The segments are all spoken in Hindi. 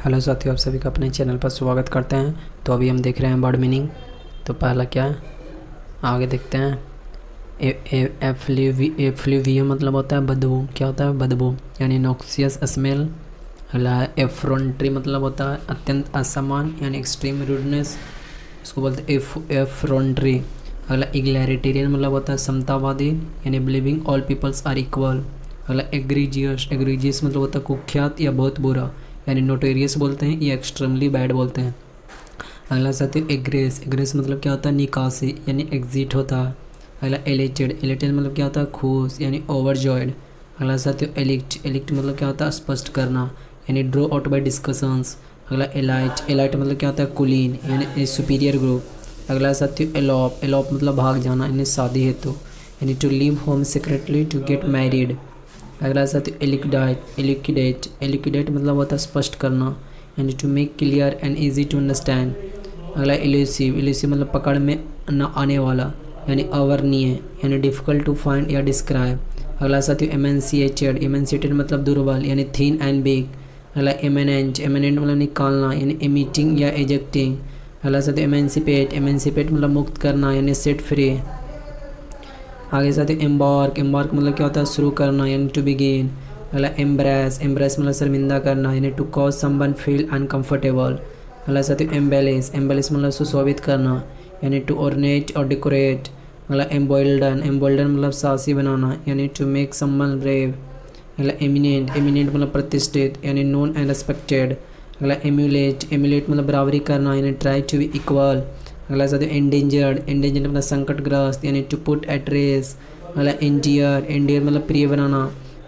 हेलो साथियों, आप सभी का अपने चैनल पर स्वागत करते हैं। तो अभी हम देख रहे हैं वर्ड मीनिंग। तो पहला क्या है, आगे देखते हैं। एफ्लूवियम मतलब होता है बदबू। क्या होता है? बदबू, यानी नॉक्सियस स्मेल। अगला है एफ्रोंट्री मतलब होता है अत्यंत असमान यानी एक्सट्रीम रूडनेस, इसको बोलते हैं एफ्रोंट्री। अगला इग्लैरिटेरियन मतलब होता है समतावादी यानी believing all peoples are equal. अगला एग्रीजियस, एग्रीजियस मतलब होता है कुख्यात या बहुत बुरा यानी नोटेरियस बोलते हैं या एक्सट्रीमली बैड बोलते हैं। अगला साथी एग्रेस, एग्रेस मतलब क्या होता है निकासी यानी एग्जिट होता है। अगला एलेटेड, एलेटेड मतलब क्या होता है खुश यानी ओवरजॉयड। अगला साथी एलिक्ट, एलिक्ट मतलब क्या होता है स्पष्ट करना यानी ड्रॉ आउट बाय डिस्कशंस। अगला एलाइट, एलाइट मतलब क्या होता है कुलीन यानी सुपीरियर ग्रुप। अगला साथी एलॉप, एलॉप मतलब भाग जाना यानी शादी हेतु यानी to leave home secretly to get married. अगला साथी एलिक्विडेट, एलिक्विडेट, एलिक्विडेट मतलब होता है स्पष्ट करना यानी to make clear and easy to understand. अगला एल्यूसिव, एल्यूसिव मतलब पकड़ में न आने वाला यानी अवर्णनीय यानी डिफ़िकल्ट टू फाइंड या डिस्क्राइब। अगला साथी एमेंसिएटेड, एमेंसिएटेड मतलब दुर्बल यानी थिन एंड बिग। अगला एमिनेंट, एमिनेंट मतलब निकालना यानी एमिटिंग या एजेक्टिंग। अगला साथी एमेंसिपेट, एमेंसिपेट मतलब मुक्त करना यानी सेट फ्री। आगे साथ ही एम्बार्क, एम्बार्क मतलब क्या होता है शुरू करना यानी टू बिगिन। अगला एम्ब्रेस, एम्ब्रेस मतलब शर्मिंदा करना यानी to cause someone feel uncomfortable. अगला साथ ही एम्बेलिश, एम्बेलिश मतलब सुशोभित करना यानी टू ऑर्नेट और डेकोरेट। अगला एम्बॉल्डन, एम्बॉल्डन मतलब साहसी बनाना यानी टू मेक समवन ब्रेव। अगला एमिनेंट, एमिनेंट मतलब प्रतिष्ठित यानी नोन एंड रिस्पेक्टेड। अगला एम्यूलेट, एम्यूलेट मतलब बराबरी करना यानी ट्राई टू बी इक्वल। अगला साथ ही एंडेंजर्ड, एंडेंजर्ड मतलब संकटग्रस्त यानी टू पुट एट रिस्क। अगला एंडियर, एंडियर मतलब प्रिय बनाना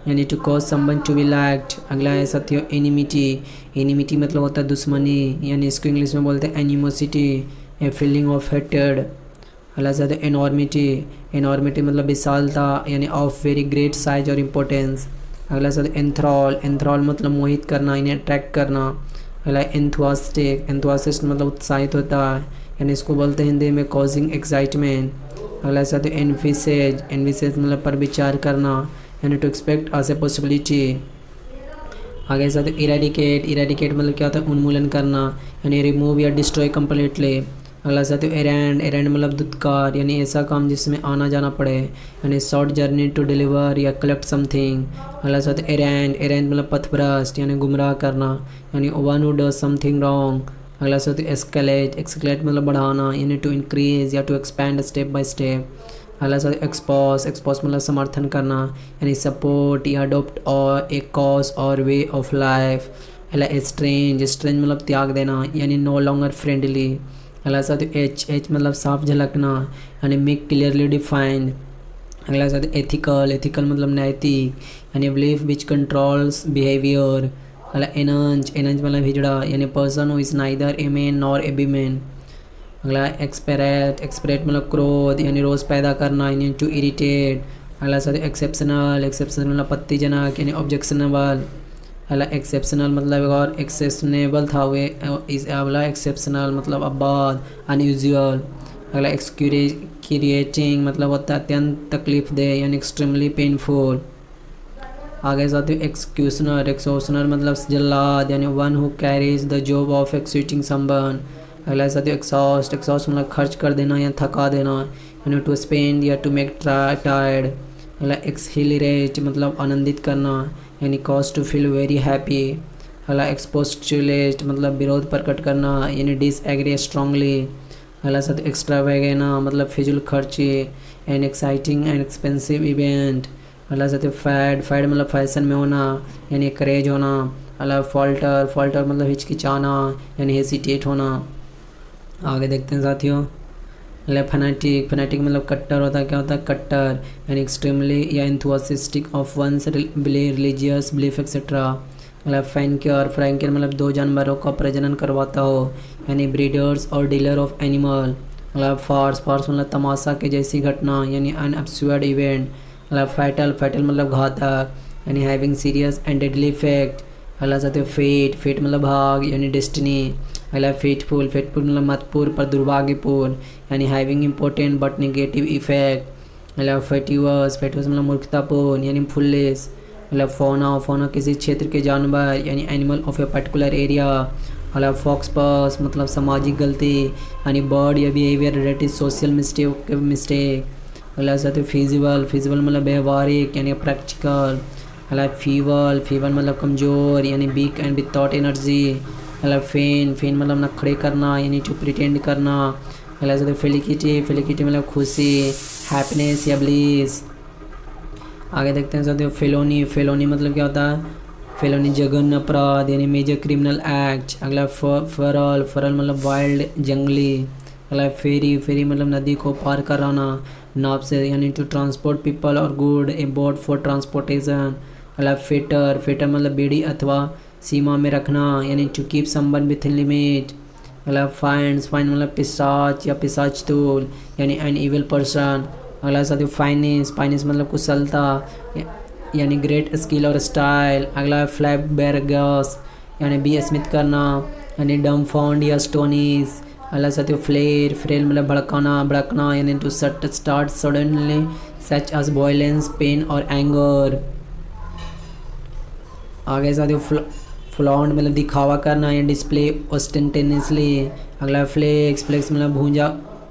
यानी to cause someone to be liked. अगला है साथियों एनिमिटी, एनिमिटी मतलब होता है दुश्मनी यानी इसको इंग्लिश में बोलते हैं animosity, a feeling of hated. अगला साथ ही एनॉर्मिटी, एनॉर्मिटी मतलब विशालता यानी ऑफ वेरी ग्रेट साइज और इम्पोर्टेंस। अगला साथ एंथ्रॉल, एंथ्रॉल मतलब मोहित करना यानी अट्रैक्ट करना। अगला एंथुआस्टिक, एंथुआसिस्ट मतलब उत्साहित होता है यानी इसको बोलते हैं हिंदी में कॉजिंग एक्साइटमेंट। अगला साथ ही एनविसेज, एनविसेज मतलब पर विचार करना यानी to expect as a possibility. आगे साथ ही इरेडिकेट, इरेडिकेट मतलब क्या होता है उन्मूलन करना यानी रिमूव या डिस्ट्रॉय कम्प्लीटली। अगला साथ ही एरेंड, एरेंड मतलब दुत्कार यानी ऐसा काम जिसमें आना जाना पड़े यानी शॉर्ट जर्नी टू डिलीवर या कलेक्ट समथिंग। अगला साथ ही एरेंड, एरेंड मतलब पथभ्रष्ट यानी गुमराह करना यानी one who does something wrong. अगला साथ ही एस्केलेट, एक्सकेलेट मतलब बढ़ाना यानी टू इंक्रीज या to expand step by step. अगला साथ ही एक्सपोज, एक्सपोज मतलब समर्थन करना यानी सपोर्ट या अडोप्ट और एक कॉज और वे ऑफ लाइफ। अगला एस्ट्रेंज, एस्ट्रेंज मतलब त्याग देना यानी नो लॉन्गर फ्रेंडली। अगला साथ ही एच, एच मतलब साफ झलकना यानी मेक क्लियरली डिफाइंड। अगला साथ ही एथिकल, एथिकल मतलब नैतिक यानी बिलीफ विच कंट्रोल्स बिहेवियर। अगला एनंज, एनंज मतलब हिजड़ा यानी person who is neither a man nor a women. अगला एक्सपेरेट, एक्सपेरेट मतलब क्रोध यानी रोज़ पैदा करना यानी टू इरिटेट। अगला साथ ही एक्सेप्शनल, एक्सेप्शनल मतलब आपत्तिजनक यानी ऑब्जेक्शनेबल। अगला एक्सेप्शनल मतलब और एक्सेप्शनेबल था वे इस अगला एक्सेप्शनल मतलब अबाध अनयूजुअल। अगला एक्सक्यूरिएटिंग मतलब होता है अत्यंत तकलीफ दे यानी एक्सट्रीमली पेनफुल। आगे साथ ही एक्सक्यूशनर, एक्सोशनर मतलब जल्लाद यानी one who carries the job of executing someone. अगला साथ ही एक्सॉस्ट, एक्सॉस्ट मतलब खर्च कर देना या थका देना यानी टू स्पेंड या टू मेक टायर्ड। अगला एक्सहिलरेट मतलब आनंदित करना यानी cause to feel very happy. अगला एक्सपोस्टुलेट मतलब विरोध प्रकट करना यानी डिसएग्री स्ट्रांगली। अगला साथ एक्स्ट्रावेगेना मतलब फिजूल खर्ची and exciting and expensive event. अगला साथ ही फैड, फैड मतलब फैशन में होना यानी क्रेज होना। अगला फॉल्टर, फॉल्टर मतलब हिचकिचाना यानी हेसिटेट होना। आगे देखते हैं साथियों। अगला फैनेटिक, फैनेटिक मतलब कट्टर होता है। क्या होता है कट्टर यानी एक्सट्रीमली या enthusiastic of one's religious belief etcetera. अगला फ्रैंकियर, फ्रैंकियर मतलब दो जानवरों का प्रजनन करवाता हो यानी ब्रीडर्स और डीलर ऑफ एनिमल। अगला फार्स, फार्स मतलब तमाशा के जैसी घटना यानी एन एब्सर्ड इवेंट। अगला फैटल, फैटल मतलब घातक यानी having serious and deadly effect. अगला साथ ही फेट, फेट मतलब भाग यानी डेस्टिनी। अगला फेटफुल, फेटफुल मतलब महत्वपूर्ण पर दुर्भाग्यपूर्ण यानी having important but negative effect. अगला फेटिवस, फेटिवस मतलब मूर्खतापूर्ण यानी फुललेस। मतलब फोना किसी क्षेत्र के जानवर यानी animal of a particular area. मतलब फॉक्सपस मतलब सामाजिक गलती, यानी बर्ड या बिहेवियर रिलेटेड सोशल मिस्टेक। मतलब ऐसा फिजिबल मतलब व्यवहारिक यानी प्रैक्टिकल। मतलब फीवल मतलब कमज़ोर यानी वीक एंड विदाउट एनर्जी। मतलब फेन मतलब नखड़े करना यानी टू प्रिटेंड करना। मतलब ऐसा फेलिकिटी मतलब खुशी, हैप्पीनेस या ब्लिस। आगे देखते हैं साथियों फेलोनी मतलब क्या होता है? फेलोनी जघन्य अपराध यानी मेजर क्रिमिनल एक्ट। अगला फरल मतलब वाइल्ड जंगली। अगला फेरी मतलब नदी को पार कराना नाव से यानी टू ट्रांसपोर्ट पीपल और good, a boat for transportation. अगला फेटर मतलब बेड़ी अथवा सीमा में रखना यानी to keep someone with in limit. अगला फाइन मतलब पिशाच या पिशाच तूल यानी एन इविल पर्सन। अगला साथियों फाइनेंस मतलब कुशलता यानी ग्रेट स्किल और स्टाइल। अगला फ्लैबरगस यानी बी स्मिथ करना यानी डम्फाउंड या स्टोनीस। अगला साथियों फ्लेर मतलब भड़कना यानी to start suddenly such as violence, pain और एंगर। आगे साथियों फ्लॉन्ट मतलब दिखावा करना या डिस्प्ले ऑस्टेंटेनियसली। अगला फ्लेक्स मतलब भूंजा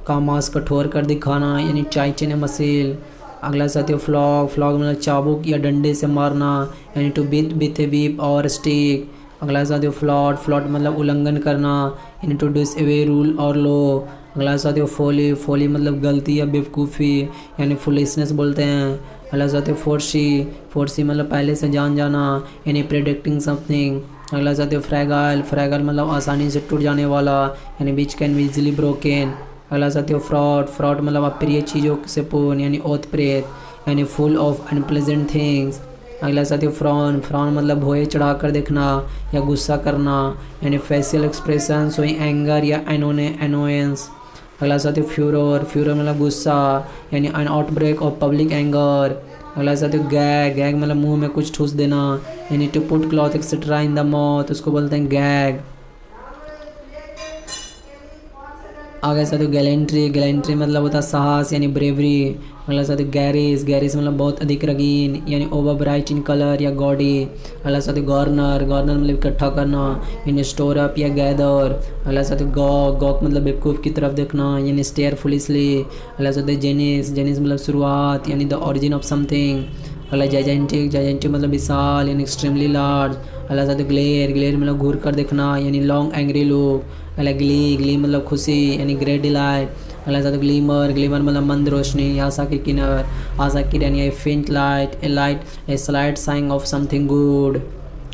का मांस कठोर कर दिखाना यानी चाइचन मसील। अगला साथियों फ्लॉग मतलब चाबुक या डंडे से मारना यानी to beat with a whip और स्टिक। अगला साथियों फ्लॉट मतलब उल्लंघन करना यानी टू डिसअवे रूल और लॉ। अगला साथियों फोली मतलब गलती या बेवकूफ़ी यानी फुलिशनेस बोलते हैं। अगला साथियों फोर्सी मतलब पहले से जाना यानी प्रेडिक्टिंग समथिंग। अगला साथियों फ्रैगल मतलब आसानी से टूट जाने वाला यानी which can be easily broken. अगला साथियों फ्रॉड मतलब अप्रिय चीज़ों से पूर्ण यानी ओत प्रेत यानी फुल ऑफ अनप्लेजेंट थिंग्स। अगला साथियों फ्रॉन मतलब भोए चढ़ा कर देखना या गुस्सा करना यानी फेशियल एक्सप्रेशन शोइंग एंगर या एनोयंस। अगला साथियों फ्यूरोर मतलब गुस्सा यानी N outbreak of public anger. अगला साथियों गैग मतलब मुंह में कुछ ठूस देना यानी to put cloth etcetera in the mouth, उसको बोलते हैं गैग। आगे साथियों गैलेंट्री मतलब होता है साहस यानी ब्रेवरी। अगला साथियों गैरिस मतलब बहुत अधिक रंगीन यानी ओवर ब्राइट इन कलर या गॉडी। अगला साथियों गॉर्नर मतलब इकट्ठा करना यानी स्टोर अप या गैदर। अगला साथियों गॉक मतलब बेवकूफ़ की तरफ देखना यानी स्टेयर फुलिशली। अगला साथियों जेनिस मतलब शुरुआत यानी द ओरिजिन ऑफ समथिंग। अगला जाइजेंटिक मतलब विशाल यानी एक्सट्रीमली लार्ज। अगला साथियों ग्लेयर मतलब घूर कर देखना यानी लॉन्ग एंग्री लुक। अगला ग्ली मतलब खुशी यानी ग्रेट डिलाइट। अगला साथियों ग्लीमर मतलब मंद रोशनी, आशा की किरण यानी a faint light, a slight sign of something good.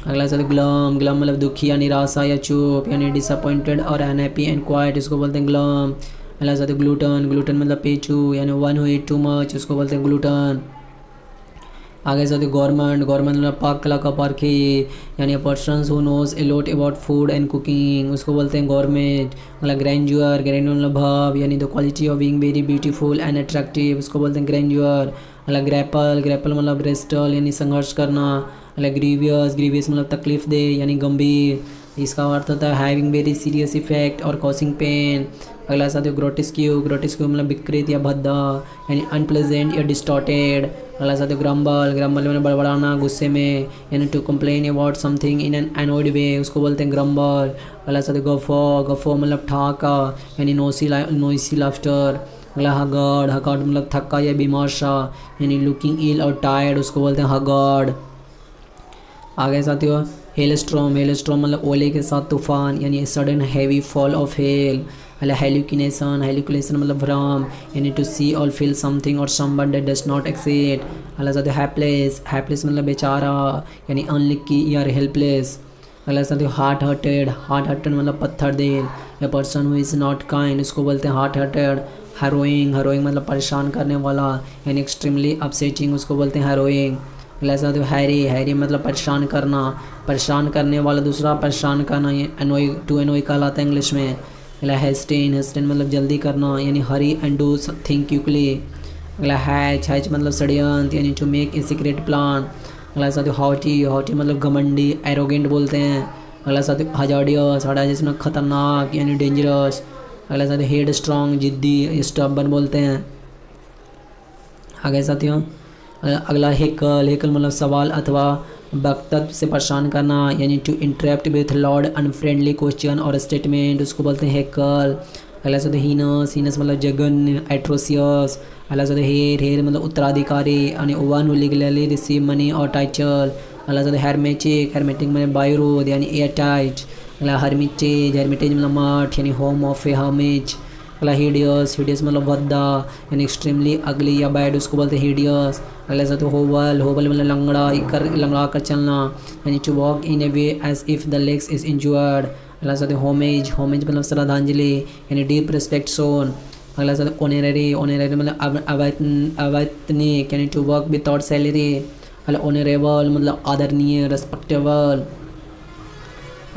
अगला साथियों ग्लम मतलब दुखी या निराशा या चुप यानी डिसअपॉइंटेड और अनहैप्पी एंड क्वाइट, इसको बोलते हैं ग्लम। अगला साथियों ग्लूटन मतलब पेचू यानी one who eat too much, उसको बोलते हैं ग्लूटन। आगे साथियों गवर्नमेंट मतलब पाक कला का पारखी यानी person who knows a lot about food and cooking, उसको बोलते हैं गवर्नमेंट। मतलब ग्रैंड्यूर मतलब भाव यानी the quality of being very beautiful and attractive, उसको बोलते हैं ग्रैंड्यूर। मतलब ग्रैपल मतलब रेस्टल यानी संघर्ष करना। मतलब ग्रीवियस मतलब तकलीफ दे यानी गंभीर, इसका अर्थ होता है हैविंग वेरी सीरियस इफेक्ट और कॉसिंग पेन। अगला साथियों ग्रोटिस्क्यू मतलब विकृत या भद्दा यानी अनप्लेजेंट या डिस्टॉर्टेड। अगला साथियों ग्रम्बल मतलब बड़बड़ाना गुस्से में यानी to complain about something in an annoyed way, उसको बोलते हैं ग्रम्बल। अगला साथियों गफो मतलब ठहाका यानी नोइसी लाफ्टर। अगला हगार्ड मतलब थक्का या बीमार सा यानी लुकिंग इल और टायर्ड, उसको बोलते हैं हगार्ड। आगे साथियों हेलस्ट्रॉम मतलब ओले के साथ तूफान यानी sudden heavy fall of hell. अगला हेल्यूकिनेशन मतलब भ्रम यानी टू सी और फील समथिंग और someone that does not exist. अगला साथियों हैप्लेस मतलब बेचारा यानी अनलकी या हेल्पलेस। अगला साथियों हार्ट हार्टेड मतलब पत्थर दिल, a person who is not kind, उसको बोलते हैं हार्ट हार्टेड। हैरोइंग मतलब परेशान करने वाला यानी एक्सट्रीमली अपसेटिंग, उसको बोलते हैं हैरोइंग। अगला साथियों हैरी मतलब परेशान करने वाला दूसरा परेशान करना, ये अनोई कहलाता है इंग्लिश में। अगला हेस्टेन मतलब जल्दी करना यानी hurry and do think quickly. अगला हैच मतलब षड्यंत्र यानी to make a secret plan. अगला साथियों हॉटी मतलब घमंडी एरोगेंट बोलते हैं। अगला साथियों हजार्डियस जिसमें खतरनाक यानी डेंजरस। अगला साथियों हेड स्ट्रॉन्ग जिद्दी स्टबर्न बोलते हैं। आगे साथियों अगला हेकल, हेकल मतलब सवाल अथवा वक्तव्य से परेशान करना, यानी to interrupt with loud unfriendly question और स्टेटमेंट, उसको बोलते हैं हेकल। अगला शब्द हीनस, हीनस मतलब जघन्य, एट्रोसियस। अगला शब्द हेर, हेर मतलब उत्तराधिकारी, यानी one who legally receive money और टाइटल। अगला शब्द हेरमेटिक, हेरमेटिक मतलब बायरोद यानी एयर टाइट। अगला हर्मिटेज, हर्मिटेज मतलब मठ यानी होम ऑफ ए हर्मिट। अगला हिडियस, हिडियस मतलब भद्दा यानी एक्सट्रीमली अगली या बैड, उसको बोलते हैं हिडियस। अगला शब्द होवल, होवल मतलब लंगड़ा कर, लंगड़ा कर चलना, यानी to walk in a way as if the legs is injured. अगला शब्द होमेज, होमेज मतलब श्रद्धांजलि यानी डीप रिस्पेक्ट शोन। अगला शब्द ऑनररी, ऑनररी मतलब अवैतनिक यानी टू वर्क विदाउट सैलरी। अगला ऑनरेबल मतलब आदरणीय, रेस्पेक्टेबल।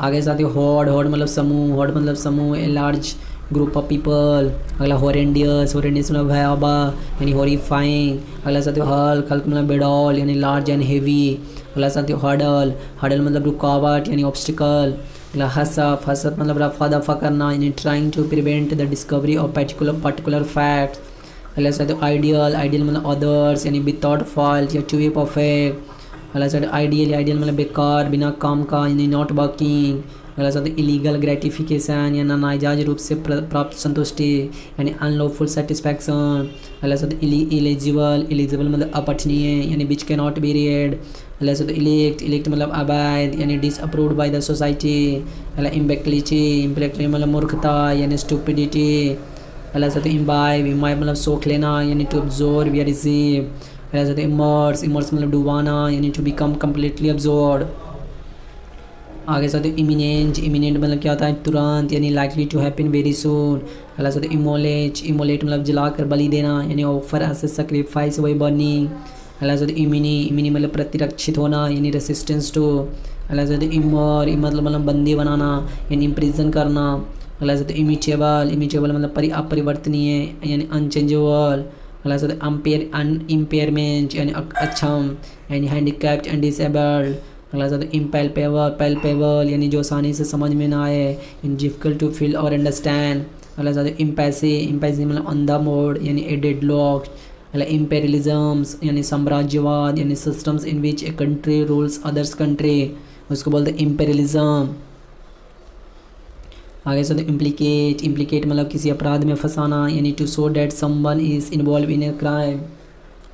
आगे साथ ही हॉड, हॉड मतलब समूह, हॉड मतलब समूह, a large group of people. अगला हॉरेंडियस, हॉरेंडियस मतलब भयावह यानी हॉरिफाइंग। अगला साथ ही हल्क, हल्क मतलब बेडॉल यानी लार्ज एंड हेवी। अगला साथ ही हर्डल, हर्डल मतलब रुकावट यानी ऑब्स्टिकल। अगला हसफ, हसफ मतलब रफा दफा करना यानी trying to prevent the discovery of particular fact. अगला साथ ही आइडियल, आइडियल मतलब अदर्स यानी विदाउट फॉल्ट या टू बी परफेक्ट। अगला साथ आइडियल, आइडियल मतलब बेकार, बिना काम का यानी नॉट वर्किंग। अगला शब्द इलीगल ग्रेटिफिकेशन या नाजायज रूप से प्राप्त संतुष्टि यानी अनलॉफुल सेटिस्फैक्शन। अगला शब्द इलिजिबल, इलिजिबल मतलब अपठनीय यानी which can not be red. अगला शब्द इलेक्ट, इलेक्ट मतलब अवैध यानी डिसअप्रूव्ड बाय द सोसाइटी। अगला इम्पेक्लिटी, इम्पेक्लिटी मतलब मूर्खता यानी स्टूपिडिटी। अगला शब्द इम्बाइब, इम्बाइब मतलब सोख लेना यानी टू अब्जॉर्ब या रिसीव। अगला शब्द इमर्स, इमर्स मतलब डुबाना यानी टू बिकम कम्प्लीटली अब्जॉर्ब। आगे साथ इमिनेंट, इमिनेंट मतलब क्या होता है तुरंत यानी likely to happen very soon. अगला साथ इमोलेट, इमोलेट मतलब जलाकर बलि देना यानी ऑफर एज ए सैक्रिफाइस वही बर्निंग। अगला साथ इमिनी, इमिनी मतलब प्रतिरक्षित होना यानी रेसिस्टेंस टू। अगला साथ इमर, मतलब बंदी बनाना यानी इम्प्रिजन करना। अगला साथ इमिटेबल, इमिटेबल मतलब अपरिवर्तनीय यानी अनचेंजेबल। अगला साथ इम्पेयरमेंट यानी अक्षम यानी हैंडीकैप्ड एंड डिसेबल्ड। अगला शब्द इम्पैल्पेबल, पैल्पेबल यानी जो आसानी से समझ में ना आए, इन डिफिकल्ट टू फील और अंडरस्टैंड। अगला शब्द इम्पैसी, इम्पैसी मतलब अंधा मोड यानी ए डेडलॉक। अगला इम्पेरियलिज्म्स यानी साम्राज्यवाद यानी systems in which a country rules others country, उसको बोलते हैं इम्पेरियलिज्म। आगे शब्द इम्प्लीकेट, इम्प्लीकेट मतलब किसी अपराध में फंसाना यानी to show that someone is involve in a crime.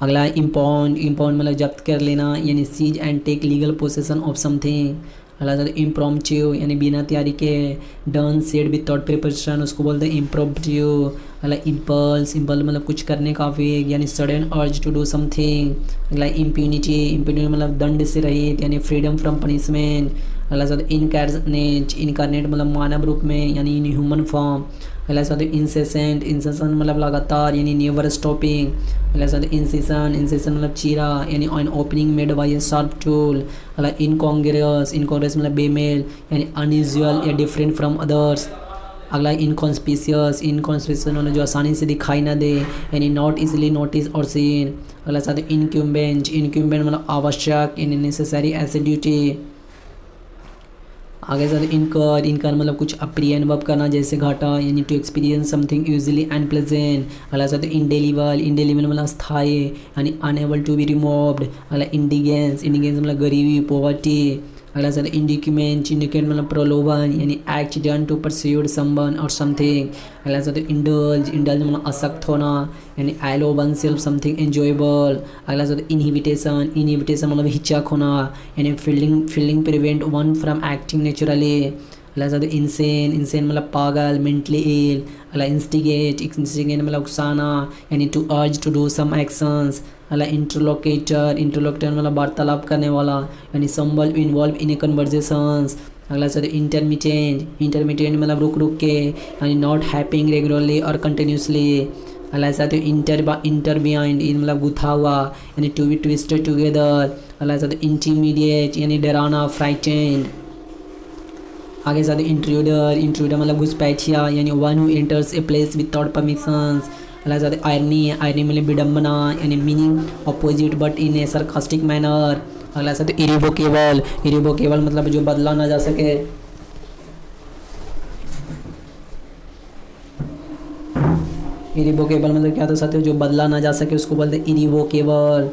अगला इम्पाउंड, इम्पाउंड मतलब जब्त कर लेना यानी seize and take legal possession of something. अगला इम्प्रॉम्प्टू यानी बिना तैयारी के, डन सेड विदाउट प्रिपरेशन, उसको बोलते हैं इम्प्रॉम्प्टू। अगला इम्पल्स, इम्पल्स मतलब कुछ करने का वेग यानी sudden urge to do something. अगला इम्प्यूनिटी, इम्प्यूनिटी मतलब दंड से रहित यानी फ्रीडम फ्रॉम पनिशमेंट। अगला शब्द इनकारनेट, इनकारनेट मतलब मानव रूप में यानी इन ह्यूमन फॉर्म। अगला शब्द इंसेसेंट, इंसेसेंट मतलब लगातार यानी नेवर स्टॉपिंग। अगला शब्द इंसेशन, इंसेशन मतलब चीरा यानी on opening made by A sharp tool. अगला इनकॉन्ग्रुअस, इनकॉन्ग्रुअस मतलब बेमेल यानी अनयूजुअल या डिफरेंट फ्रॉम अदर्स। अगला इनकॉन्स्पिशियस, इनकॉन्स्पिशियस मतलब जो आसानी से दिखाई ना दे यानी नॉट इजीली नोटिस और सीन। अगला शब्द इनक्यूम्बेंट, इनक्यूम्बेंट मतलब आवश्यक यानी नेसेसरी एज ए ड्यूटी। आगे साथ इनकर, इनकर मतलब कुछ अप्रिय अनुभव करना जैसे घाटा यानी to experience something usually unpleasant. अगला साथ इंडेलिबल, इंडेलिबल मतलब स्थायी यानी अनएबल टू बी रिमूव्ड। अगला इंडिगेंस, इंडिगेंस मतलब गरीबी, पॉवर्टी। अगला साथ इंडिक्यूमेंट, इंडिक्यूमेंट मतलब प्रलोभन यानी act done to persuade someone और समथिंग। अगला साथ इंडल्ज, इंडल्ज मतलब आसक्त होना यानी allow oneself something enjoyable. अगला साथ इनहिबिटेशन, इनहिबिटेशन मतलब हिचक होना यानी feeling prevent one from acting naturally. अगला साथ इंसेन, इंसेन मतलब पागल, मेंटली इल। अगला इंस्टिगेट, इंस्टिगेट मतलब उकसाना यानी to urge to do some actions. अगला इंटरलोकेटर, इंटरलोकेटर मतलब वार्तालाप करने वाला यानी संबल इन्वॉल्व इन ए कन्वर्जेशंस। अगला शब्द इंटरमिटेंट, इंटरमिटेंट मतलब रुक रुक के यानी नॉट हैपनिंग रेगुलरली और कंटिन्यूसली। अगला साथ इंटरबियाइंड मतलब गुथा हुआ यानी टू बी ट्विस्टेड टुगेदर। अगला साथ इंटीमीडिएट यानी डराना, फ्राइटेंड। आगे साथ इंट्रूडर, इंट्रूडर मतलब घुसपैठिया यानी one who enters a place without permissions. अगला साथ आयरनी, आयरनी मतलब विडम्बना यानी meaning opposite but in A sarcastic manner. अगला साथ इरिवोकेबल, इरिवोकेबल मतलब जो बदला ना जा सके। इरिवोकेबल मतलब क्या था साथियों, जो बदला ना जा सके उसको बोलते हैं इरिवोकेबल।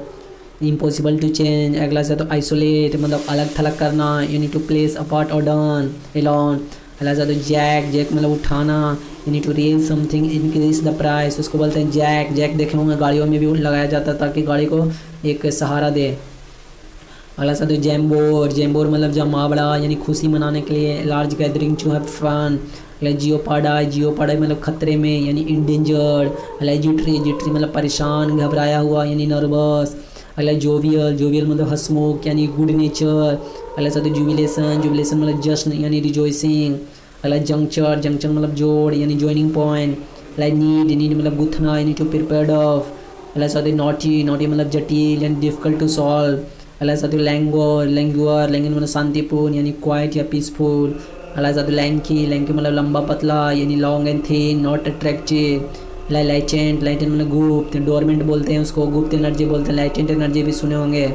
Impossible to change. अगला सा तो आइसोलेट मतलब अलग थलग करना, you need to place apart और डाउन एलॉन। अगला सा तो जैक, जैक मतलब उठाना, you need to raise something increase the price, उसको बोलते हैं जैक। जैक देखे होंगे गाड़ियों में भी लगाया जाता है ताकि गाड़ी को एक सहारा दे। अगला सा तो जैम्बोर, जैम्बोर मतलब जमा बड़ा यानी खुशी मनाने के लिए, large gathering to have fun. Jeopardy, jeopardy मतलब खतरे में यानी इंडेंजर्ड। अगला जिट्री, जिट्री मतलब परेशान घबराया हुआ यानी नर्वस। अगला जोवियल, जोवियल मतलब हंसमुख यानी गुड नेचर। अगला सा तो जुबिलेशन, जुबिलेशन मतलब जश्न यानी रिजॉइसिंग। अगला जंक्चर, जंक्चर मतलब जोड़ यानी जॉइनिंग पॉइंट। अगला नीड, नीड मतलब गुथना यानी टू प्रिपेयर्ड ऑफ। अगला सा तो नॉटी, नॉटी मतलब जटिल यानी डिफिकल्ट टू सॉल्व। अगला सा तो लैंगोर, लैंगुअर, लैंगुअर मतलब शांतिपूर्ण यानी क्वाइट या पीसफुल। अगला सा तो लैंकी, लैंकी मतलब लंबा पतला यानी long and thin not attractive. Latent, latent मतलब गुप्त, डोरमेंट बोलते हैं उसको, गुप्त एनर्जी बोलते हैं, लाइटेंट एनर्जी भी सुने होंगे।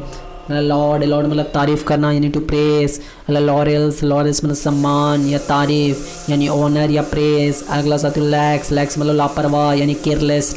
लॉर्ड, लॉर्ड मतलब तारीफ करना यानी टू प्रेस। लॉरेल्स, लॉरेल्स मतलब सम्मान या तारीफ यानी ऑनर या प्रेस। अगला सा तो लैक्स, लैक्स मतलब लापरवाह यानी केयरलेस।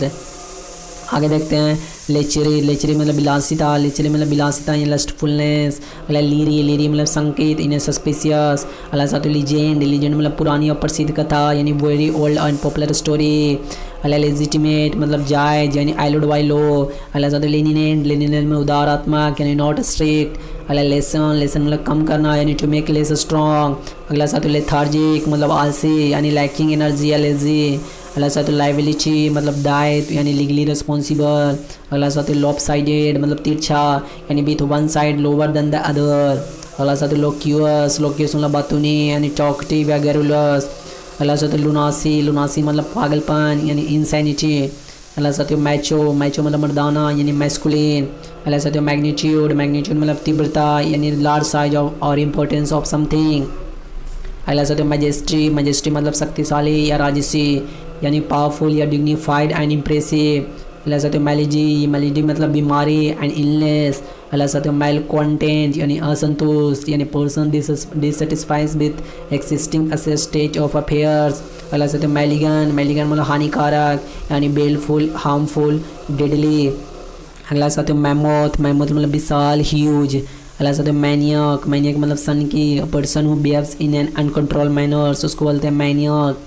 आगे देखते हैं लेचरी, लेचरी मतलब बिलासिता, लेचरी मतलब बिलासिता या लस्टफुलनेस। अगला लीरी, लीरी मतलब संकेत इन सस्पिशियस। अगला सा तो लीजेंड, लीजेंड मतलब पुरानी और प्रसिद्ध कथा यानी very old and popular story. अगला लेजिटिमेट मतलब जायज यानी आइलोड वाई लो। अगला सा तो लेनिनेंट, लेनिनेंट में उदारात्मक यानी नॉट स्ट्रिक्ट। अगला लेसन, लेसन मतलब कम करना यानी टू मेक लेस स्ट्रॉन्ग। अगला सा तो लेथार्जिक मतलब आलसी यानी लैकिंग एनर्जी या लेजी। अगला सा तो लाइबिलिटी मतलब दायित्व यानी लीगली रिस्पॉन्सिबल। अगला सा तो लॉपसाइडेड मतलब तिरछा यानी with one side lower than the other. अगला सा तो लोक्यूअस, लोक्यूअस मतलब बातूनी यानी टॉकटिव या गैरुलस। अगला सा तो लुनासी, लुनासी मतलब पागलपन यानी इंसैनिटी। अगला सा तो मैचो, मैचो मतलब मर्दाना यानी मैस्कुलिन। अगला सा तो मैग्नीट्यूड, मैग्नीट्यूड मतलब तीव्रता यानी लार्ज साइज ऑफ और इम्पोर्टेंस ऑफ समथिंग। अगला सा तो मैजेस्ट्री, मैजेस्ट्री मतलब शक्तिशाली या राजसी यानी पावरफुल या डिग्निफाइड एंड इम्प्रेसिव। अगला सा तो मैलिजी, मैलिजी मतलब बीमारी एंड इलनेस। अगला सा तो मैल कॉन्टेंट यानी असंतुष्ट यानी person dissatisfied with existing state of affairs. अगला सा तो मैलिगन, मैलिगन मतलब हानिकारक यानी बेलफुल, हार्मफुल, डेडली। अगला सा तो मैमोथ, मैमोथ मतलब विशाल, ह्यूज। अगला सा तो मैनियक, मैनियक मतलब सन की person who behaves in an uncontrol manners, उसको बोलते हैं मैनियक।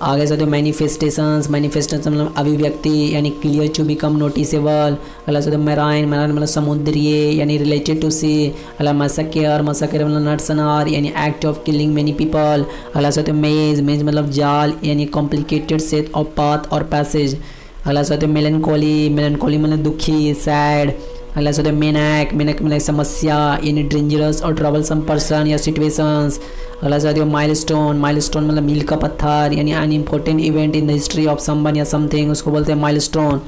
आगे से तो मैनिफेस्टेशंस, मैनिफेस्टेशन मतलब अभिव्यक्ति यानी क्लियर टू बिकम नोटिसेबल। अगला से तो मैराइन, मैराइन मतलब समुद्रीय यानी रिलेटेड टू सी। अगला मसकेयर, मसकेयर मतलब नरसंहार यानी act of killing many people. अगला से तो मेज, मेज मतलब जाल यानी कॉम्प्लिकेटेड सेट ऑफ पाथ और पैसेज। अगला से तो मेलनकोली, मेलनकोली मतलब दुखी, सैड। अगला से तो मेनैक, मेनैक मतलब समस्या यानी डेंजरस और ट्रबलसम पर्सन या सिचुएशंस। अगला से माइलस्टोन, माइलस्टोन मतलब मील का पत्थर यानी an important event in the history of someone या समथिंग, उसको बोलते हैं माइलस्टोन।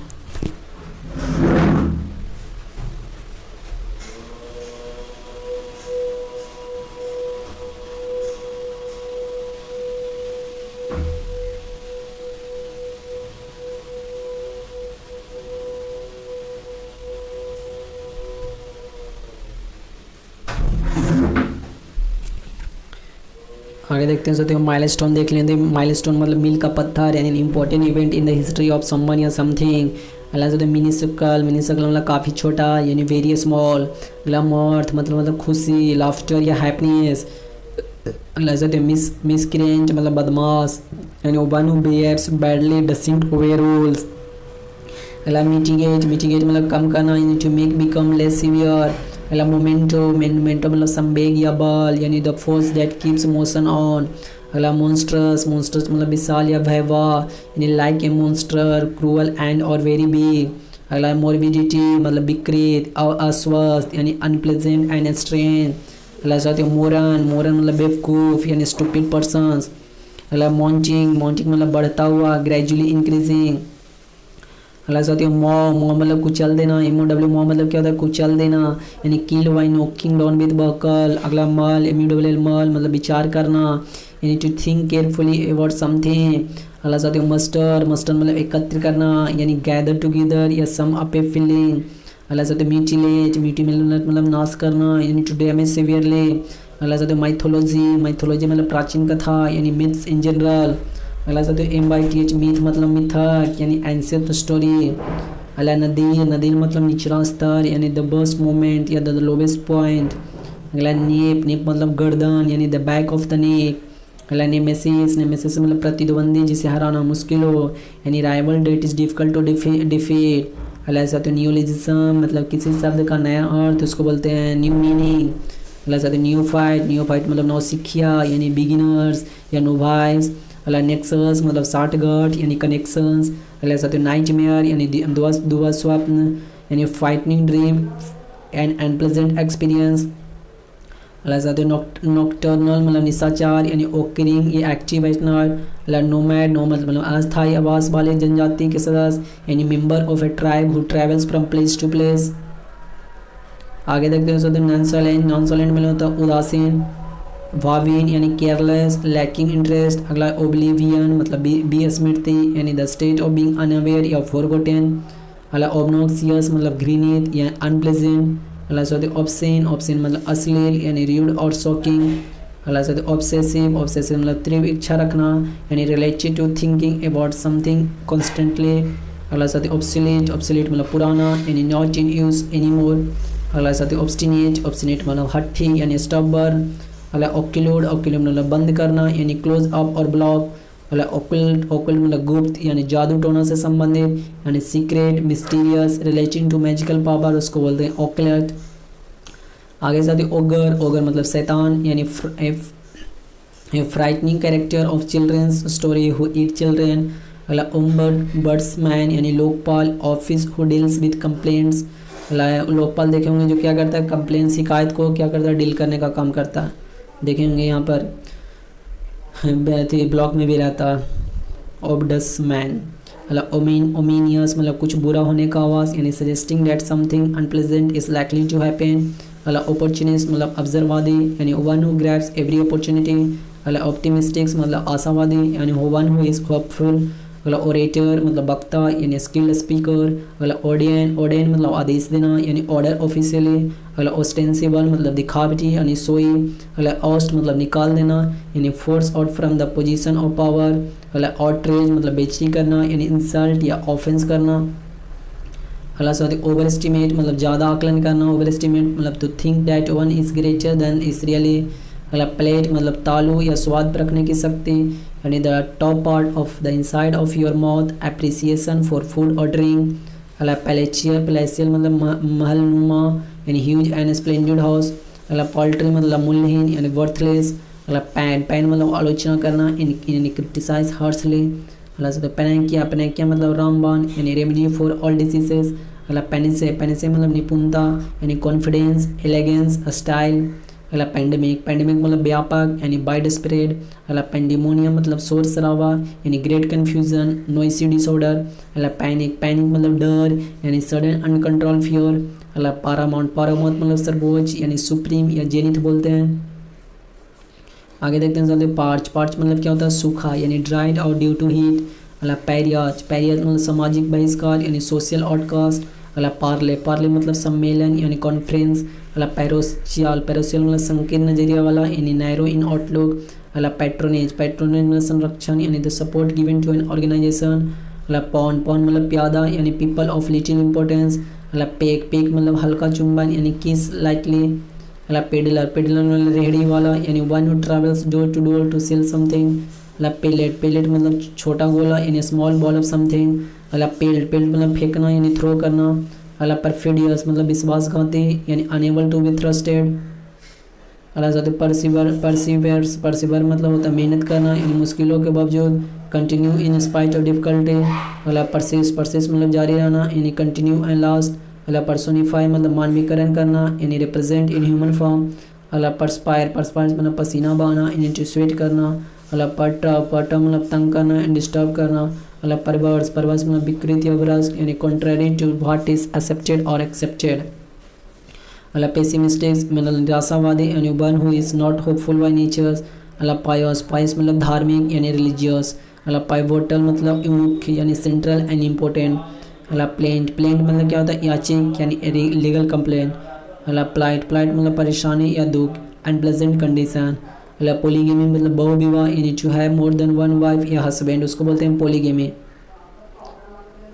आगे देखते हैं सकते हो माइलस्टोन देख लेंगे। माइलस्टोन मतलब मील का पत्थर यानी important event in the history of someone या समथिंग। अगला से मिनिसिकल, मिनिसिकल मतलब काफ़ी छोटा यानी वेरी स्मॉल। अगला मर्थ मतलब खुशी, लाफ्टर या हैप्पीनेस। अगला से मिसक्रेंट मतलब बदमाश यानी one who behaves badly doesn't obey rules. अगला मिटिगेट, मिटिगेट मतलब कम करना यानी to make become less severe. अगला मोमेंटो, मोमेंटो मतलब संवेग या बल यानी the force that keeps motion on. अगला मॉन्स्ट्रस, मॉन्स्ट्रस मतलब विशाल या भयावह यानी like a monster, cruel and और वेरी बिग। अगला मोर्बिडिटी मतलब विकृत, अस्वस्थ यानी अनप्लेजेंट एंड स्ट्रेन। अगला साथ मोरन, मोरन मतलब बेवकूफ़ यानी स्टूपिड पर्सन्स। अगला मॉन्टिंग, मॉन्टिंग मतलब बढ़ता हुआ, ग्रेजुअली इंक्रीजिंग। अगला साथ मॉ, मॉ मतलब कुचल देना, MOW मॉ मतलब क्या होता है कुचल देना यानी kill by knocking down with buckle. अगला मल, MULL मल मतलब विचार करना यानी to think carefully about something. अगला साथ मस्टर, मस्टर मतलब एकत्र करना यानी गैदर टुगेदर या सम अप ए फीलिंग। अगला साथ म्यूटिलेट, म्यूटिलेट मतलब नाश करना यानी टू डैमेज सीवियरली। अगला साथ माइथोलॉजी, माइथोलॉजी मतलब प्राचीन कथा यानी मिथ्स इन जनरल। अगला साथ MYTH मीथ मतलब मिथक यानी एंशिएंट स्टोरी। अला नदीर, नदीर मतलब निचला स्तर यानी द वर्स्ट मोमेंट या द लोवेस्ट पॉइंट। अगला नेप, नेप मतलब गर्दन यानी the back of the neck. अगला नेमेसिस, नेमेसिस मतलब प्रतिद्वंदी जिसे हराना मुश्किल हो यानी rival that is difficult to defeat. अगला ऐसा तो न्यूलिज्म मतलब किसी शब्द का नया अर्थ उसको बोलते हैं न्यू मीनिंग। अगला ऐसा तो न्यूफाइट, न्यूफाइट मतलब नौसिखिया यानी बिगिनर्स या नोवाइस। अगला नेक्सस मतलब साठगांठ यानी कनेक्शंस। अगला ऐसा तो नाइटमेयर यानी दुआ स्वप्न यानी frightening dream and unpleasant experience. अगला ऐसा तो नॉक्टर्नल मतलब निशाचार यानी ओकरिंग ये एक्टिव एटनल। अगला नोमैड, नोमैड मतलब अस्थायी आवास वाले जनजाति के सदस्य यानी member of a tribe who travels from place to place. आगे देखते हैं नॉनसोलेंट, नॉनसोलेंट मतलब होता है उदासीन। वाविन यानी केयरलेस, लैकिंग इंटरेस्ट। अगला ओब्लिवियन मतलब बेस्मृति यानी the state of being unaware या फॉरगॉटन। अगला ऑब्नोक्सियस मतलब घृणित या अनप्लेजेंट। अगला ऑब्सेन, ऑब्सेन मतलब अश्लील यानी र्यूड और शॉकिंग। अगला ऑब्सेसिव, ऑब्सेसिव मतलब तीव्र इच्छा रखना यानी related to thinking about something constantly. अगला ऑब्सोलीट, ऑब्सोलीट मतलब पुराना यानी नॉट इन यूज एनीमोर। अगला ऑब्स्टिनेट, ऑब्स्टिनेट मतलब हठी यानी स्टबर्न। अगला ओक्लूड, ओक्लूड मतलब बंद करना यानी क्लोज अप और ब्लॉक। अगला ओकल्ट, ओकल्ट मतलब गुप्त यानी जादू टोना से संबंधित यानी secret mysterious relating to magical power उसको बोलते हैं ओकल्ट। आगे साथ ही ओगर, ओगर मतलब शैतान यानी frightening character of childrens story who eat children. अगला बर्ड्समैन यानी Lokpal, office who deals with complaints. Lokpal देखे होंगे जो क्या करता है कंप्लेंट शिकायत को क्या करता है डील करने का काम करता है। देखे होंगे यहाँ पर ब्लॉक में भी रहता है ऑब्डसमैन। मतलब ओमिनियस मतलब कुछ बुरा होने का आवाज़ यानी suggesting that something unpleasant is likely to happen. मतलब अपॉर्चुनिस्ट मतलब अवसरवादी यानी one who grabs every opportunity. मतलब ऑप्टिमिस्टिक्स मतलब आशावादी यानी वन हु इज होपफुल। मतलब ओरेटर मतलब वक्ता यानी स्किल्ड स्पीकर। मतलब ओडियन, ओडेन मतलब आदेश देना यानी ऑर्डर ऑफिशियली। मतलब ऑस्टेंसिबल मतलब दिखावटी यानी सोई। मतलब ऑस्ट मतलब निकाल देना यानी force out from the position of power. मतलब आउटरेज मतलब बेइज्जती करना यानी इंसल्ट या ऑफेंस करना। अगला ओवर एस्टिमेट मतलब ज़्यादा आकलन करना। ओवर एस्टिमेट मतलब to think that one is greater than is really. मतलब प्लेट मतलब तालू या स्वाद पर रखने की शक्ति यानी the top part of the inside of your mouth appreciation for food और ड्रिंक। मतलब पैलेशियल, पैलेशियल मतलब महलनुमा यानी ह्यूज एंड स्प्लेंडेड हाउस। मतलब पॉल्ट्री मतलब मूल्यहीन यानी वर्थलेस। मतलब पैन, पैन मतलब आलोचना करना यानी क्रिटिसाइज हार्शली। मतलब पेनैकिया, पेनैकिया मतलब रामबाण यानी रेमेडी फॉर ऑल डिसीजेस। मतलब पेनिसे, पेनिसे मतलब निपुणता यानी कॉन्फिडेंस, एलिगेंस, स्टाइल। मतलब पेंडेमिक, पेंडेमिक मतलब व्यापक यानी वाइड स्प्रेड। मतलब पेंडिमोनियम मतलब शोर शराबा यानी ग्रेट कन्फ्यूजन, नॉइसी डिसऑर्डर। मतलब पैनिक, पैनिक मतलब डर यानी सडन अनकंट्रोल फियर। मतलब पारामाउंट, पारामाउंट मतलब सर्वोच्च यानी सुप्रीम या जेनिथ बोलते हैं। आगे देखते हैं चलते पार्च, पार्च मतलब क्या होता है सूखा यानी dried out due to heat. मतलब पैरियाज, पैरियाज मतलब सामाजिक बहिष्कार यानी सोशल आउटकास्ट। मतलब पार्ले, पार्ले मतलब सम्मेलन यानी कॉन्फ्रेंस। मतलब पैरोशियल, पैरोशियल मतलब संकीर्ण नजरिया वाला यानी नैरो इन आउटलुक। मतलब पैट्रोनेज, पैट्रोनेज मतलब संरक्षण यानी the support given to an organisation. मतलब पॉन, पॉन मतलब प्यादा यानी पीपल ऑफ लिटिल इंपॉर्टेंस। मतलब पेक, पेक मतलब हल्का चुंबन यानी किस लाइटली। मतलब पेडलर, पेडलर मतलब रेहड़ी वाला यानी one who travels door to sell something. मतलब पेलेट, पेलेट मतलब छोटा गोला यानी स्मॉल बॉल ऑफ समथिंग। मतलब पेल्ट, पेल्ट मतलब फेंकना यानी थ्रो करना। मतलब परफिडियस मतलब विश्वासघाती यानी अनेबल टू बी ट्रस्टेड। अलग परसिवर, परसिवर्स, परसिवर मतलब होता है मेहनत करना यानी मुश्किलों के बावजूद। Continue in spite of difficulty. मतलब परसिस्ट, परसिस्ट मतलब जारी रहना यानी कंटिन्यू एंड लास्ट। मतलब पर्सोनिफाई मतलब मानवीकरण करना यानी रिप्रेजेंट इन ह्यूमन फॉर्म। मतलब परस्पायर, परस्पायर मतलब पसीना बहाना यानी टू स्वेट करना। मतलब पर्टा, पर्टा मतलब तंग करना एंड डिस्टर्ब करना। मतलब परवर्स, परवर्स मतलब विकृत या भ्रष्ट यानी contrary to what is accepted और एक्सेप्टेड। मतलब पेसिमिस्टिक्स मतलब निराशावादी यानी one who is not hopeful by nature. मतलब पायस, पायस मतलब धार्मिक यानी रिलीजियस। मतलब पाइवोटल मतलब मुख्य यानी सेंट्रल एंड इम्पोर्टेंट। मतलब प्लेंट, प्लेंट मतलब क्या होता है याचिक यानी लीगल कंप्लेंट। मतलब प्लाइट, प्लाइट मतलब परेशानी या दुख, अनप्लेजेंट कंडीशन। मतलब पोलीगेमी मतलब बहुविवाह यानी to have more than one wife या हस्बैंड उसको बोलते हैं पोलीगेमी।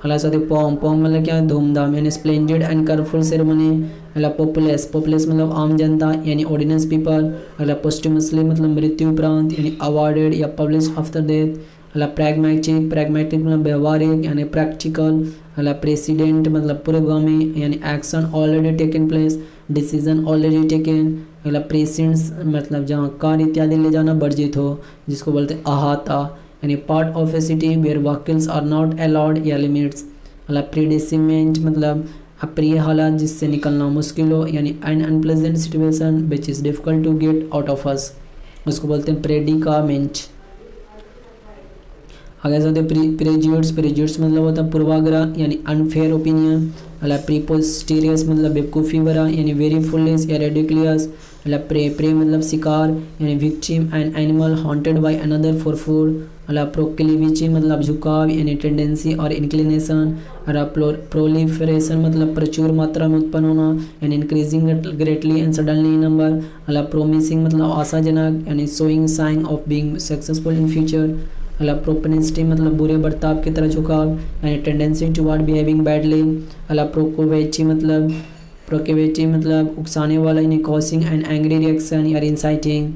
अगला साथ पॉम पॉम मतलब क्या है धूमधाम यानी स्प्लेंडेड एंड कलरफुल सेरेमनी। अगला पॉपुलेस पॉपुलेस मतलब आम जनता यानी ऑर्डिनेंस पीपल। अगला पोस्टमसली मतलब मृत्यु उपरांत यानी अवार्डेड या पब्लिश आफ्टर डेथ। अगला प्रैग्मेटिक प्रैग्मेटिक मतलब व्यवहारिक यानी प्रैक्टिकल। अगला प्रेसिडेंट मतलब पूर्वगामी यानी action already taken place, decision already taken. अगला प्रेसेंट्स मतलब जहाँ कार इत्यादि ले जाना वर्जित हो, जिसको बोलते हैं अहाता यानी part of a city where vehicles are not allowed या लिमिट्स। अगला प्रीडिसिमेंट मतलब अप्रिय हालात जिससे निकलना मुश्किल हो यानी an unpleasant situation which is difficult to get out of us, उसको बोलते हैं प्रेडिकामेंट। आगे जाते प्रेजुडिस प्रेजुडिस मतलब होता है पूर्वाग्रह यानी अनफेयर ओपिनियन। अला प्रीपोस्टीरियस मतलब बेवकूफ़ी भरा यानी वेरी फुलिश या रेडिकुलस। अला प्रे मतलब शिकार यानी victim and animal haunted by another for food. अला प्रोक्लिविटी मतलब झुकाव यानी टेंडेंसी और इंक्लिनेशन। अला प्रोलिफरेशन मतलब प्रचुर मात्रा में उत्पन्न होना यानी increasing greatly and suddenly in number. अला प्रोमिसिंग मतलब आशाजनक यानी showing sign of being successful in future. अला प्रोपेंसिटी मतलब बुरे बर्ताव की तरह झुकाव यानी टेंडेंसी टुवर्ड बिहेविंग बैडली। अला प्रोकेवेटी मतलब उकसाने वाला यानी कॉसिंग एंड एंग्री रिएक्शन या इंसाइटिंग।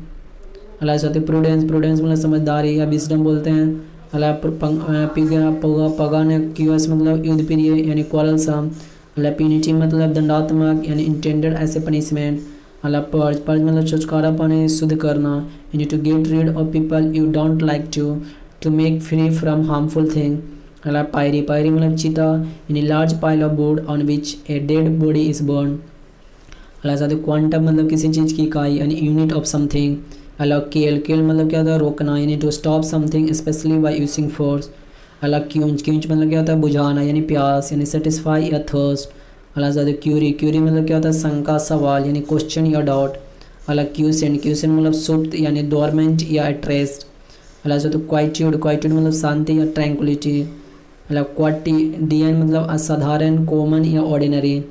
अला साथ प्रूडेंस प्रूडेंस मतलब समझदारी या विजडम बोलते हैं। अला पगानक्यूअस मतलब युद्ध प्रिय यानी क्वारलसम। अला प्यूनिटी मतलब दंडात्मक यानी इंटेंडेड एज ए पनिशमेंट। अला पर्ज पर्ज मतलब छुटकारा पाने शुद्ध करना यानी to get rid of people you don't like to make free from harmful thing. अला पायरी पायरी मतलब चिता यानी large pile of wood on which a dead body is burn. अला साथ क्वांटम मतलब किसी चीज़ की इकाई यानी यूनिट ऑफ समथिंग। अला केल केल मतलब क्या होता है रोकना यानी to stop something specially by using force. अला क्यूंच क्यूंच मतलब क्या होता है बुझाना यानी प्यास यानी सेटिस्फाई या थर्स्ट। अला साथ क्यूरी क्यूरी मतलब क्या होता है शंका सवाल यानी क्वेश्चन या डाउट। अला क्यूसेंट क्यूसेंट मतलब सुप्त यानी डोरमेंट या एट्रेस्ट। अला साथ क्वाइट्यूड क्वाइट्यूड मतलब शांति या ट्रैंक्विलिटी। अला क्वाटिडियन मतलब असाधारण कॉमन या ऑर्डिनरी।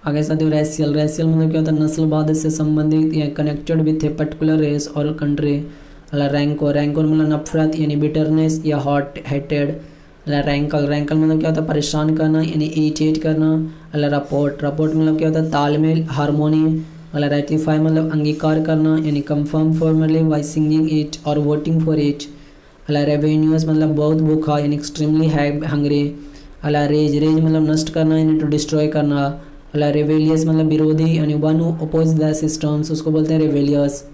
आगे साथ रेशियल रेशियल मतलब क्या होता है नस्लवाद से संबंधित या connected with a particular race और कंट्री। अला रैंकोर रैंकोर मतलब नफरत यानी बिटरनेस या हॉट हेटेड। अला रैंकल रैंकल मतलब क्या होता है परेशान करना यानी इरिटेट करना। अला रपोर्ट रपोर्ट मतलब क्या होता है तालमेल हारमोनी। अला रेटिफाई मतलब अंगीकार करना यानी confirm formally by singing it और वोटिंग फॉर इट। अला रेवेन्यूअस मतलब बहुत भूखा यानी एक्सट्रीमली हंग्री। अला रेज रेज मतलब नष्ट करना यानी टू डिस्ट्रॉय करना। अला रेवेलियस मतलब विरोधी यानी one who oppose the systems, उसको बोलते हैं रेवेलियस।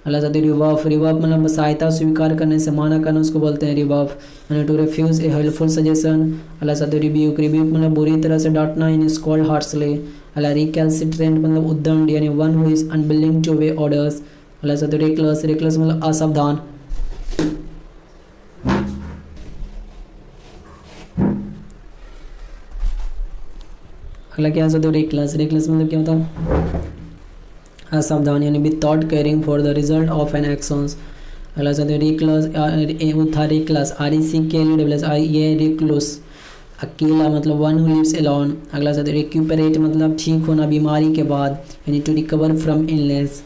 अला साथ रिवर्फ रिवर्फ मतलब सहायता स्वीकार करने से माना करना, उसको बोलते हैं रिवर्फ यानी to refuse a helpful suggestion. अला साथ रिब्यूक रिब्यूक मतलब बुरी तरह से डांटना यानी स्कॉल्ड हार्शली। अला रिकैल्सिट्रेंट मतलब उद्दंड यानी one who is unwilling to obey orders. अला साथ रेकलेस रेकलेस मतलब असावधान। अगला क्या होता है रेकलेस रेकलेस मतलब क्या होता है असावधान यानी without caring for the result of an actions. अगला साथ रेकलेस रेकलेस RECKLESS ये रेकलुस अकेला मतलब वन हु लिव्स अलोन। अगला साथ रिक्यूपरेट मतलब ठीक होना बीमारी के बाद यानी टू रिकवर फ्रॉम इलनेस।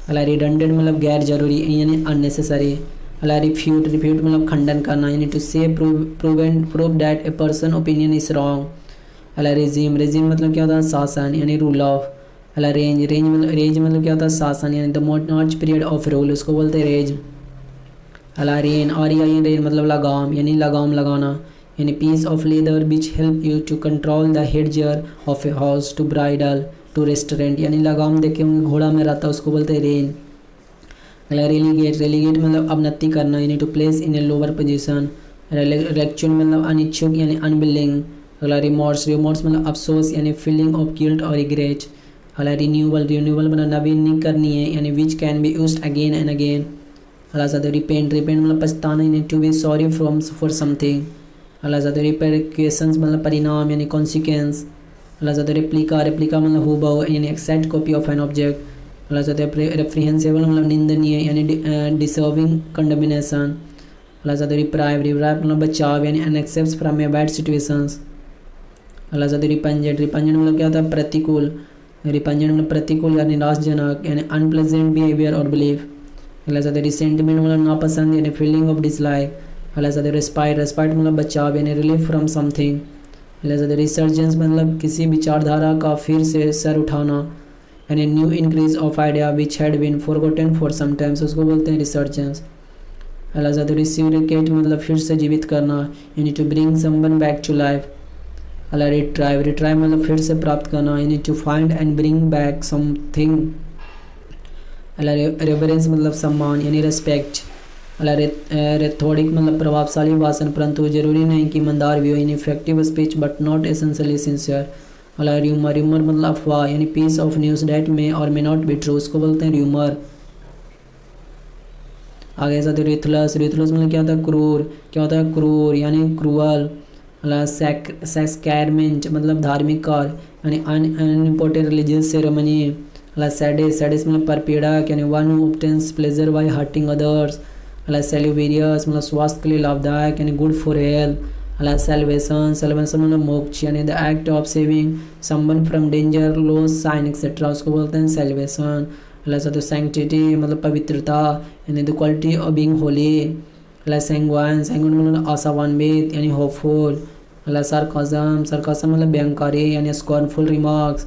अगला रिडंडेंट मतलब गैर जरूरी यानी अननेसेसरी। अगला रिफ्यूट रिफ्यूट मतलब खंडन करना यानी टू से prove that a person opinion is wrong. अगला रेजिम रेजिम मतलब क्या होता है शासन यानी रूल ऑफ। अगला रेंज रेंज मतलब क्या होता है शासन यानी द मोनॉर्च पीरियड ऑफ रूल, उसको बोलते हैं रेंज। अगला रेन रेन मतलब लगाम यानी लगाम लगाना यानी piece of leather which help you to control the headgear of a horse to bridle to restrain यानी लगाम देखे होंगे घोड़ा में रहता है, उसको बोलते हैं रेन। अगला रेलीगेट रेलीगेट मतलब अवनति करना यानी to place in a lower position. रेक्चुअल मतलब अनिच्छुक यानी अनविलिंग। अगला रिमोर्स रिमोर्स मतलब अफसोस यानी फीलिंग ऑफ गिल्ट और रिग्रेट। अगला रिन्यूअल रिन्यूअल मतलब नवीनीकरण करनी है यानी which can be used again and again. अगला साथ रिपेंट रिपेंट मतलब पछताना यानी to be sorry from for something. अगला साथ रिपरक्यूशंस मतलब परिणाम यानी कॉन्सिक्वेंस। अगला साथ रेप्लिका रेप्लिका मतलब हूबहू यानी exact copy of an object. अगला साथ रेप्रिहेंसिबल मतलब निंदनीय यानी डिसर्विंग कंडमिनेशन। अगला साथ रिप्राइव रिप्राइव मतलब बचाव यानी अनएक्सेप्ट फ्रॉम ए बैड सिचुएशंस। अगला साथ रिपेंजेंट रिपेंजेंट मतलब क्या होता है प्रतिकूल। रिपेंजेंट मतलब प्रतिकूल यानी निराशजनक यानी अनप्लेजेंट बिहेवियर और बिलीफ। अगला साथ रिसेंटमेंट मतलब नापसंद यानी फीलिंग ऑफ डिसलाइक। अल्लाह साथ रेस्पाइट, रेस्पाइट मतलब बचाव यानी रिलीफ फ्रॉम समथिंग। अल्लाह साथ रिसर्जेंस मतलब किसी विचारधारा का फिर से सर उठाना यानी new increase of idea which had been forgotten for some times, उसको बोलते हैं रिसर्जेंस। अल्लाह साथ रिसिविकेट मतलब फिर से जीवित करना यानी to bring someone back to life. अल्लाह रिट्राइव, रिट्राइव मतलब फिर से प्राप्त करना यानी to find and bring back something. अल्लाह रेवरेंस मतलब सम्मान यानी रेस्पेक्ट। अल्लाह रेथोडिक मतलब प्रभावशाली भाषण परंतु जरूरी नहीं कि ईमानदार भी हो यानी effective speech but not essentially sincere. Allah rumour, rumour मतलब अफवाह यानी पीस ऑफ न्यूज़ डेट में और मे नॉट बी ट्रू, उसको बोलते हैं र्यूमर। आगे साथ रिथलस, रिथलस मतलब क्या होता है क्रूर, क्या होता है क्रूर यानी क्रूअल। अल्लाह सैक्रामेंट मतलब धार्मिक कार्य यानी अनइम्पोर्टेंट रिलीजियस सेरेमनी। अल्लाह सैडिस, सैडिस मतलब परपीड़क यानी one who obtains pleasure by hurting others. अल्लाह सेल्यूवेरियस मतलब स्वास्थ्य के लिए लाभदायक यानी गुड फॉर हेल्थ। अल्लाह सेल्वेशन, सेल्वेशन मतलब मोक्ष यानी the act of saving someone from danger loss sin etcetera, उसको बोलते हैं सेल्वेशन। अल्लाह साथ सैंक्टिटी मतलब पवित्रता यानी the quality of being holy. अल्लाह सैंग्वाइन, सैंग्वाइन मतलब आशावान्वित यानी होपफुल। अल्लाह सार्काज़म, सार्काज़म मतलब व्यंगकारी यानी स्कॉर्नफुल रिमार्क्स।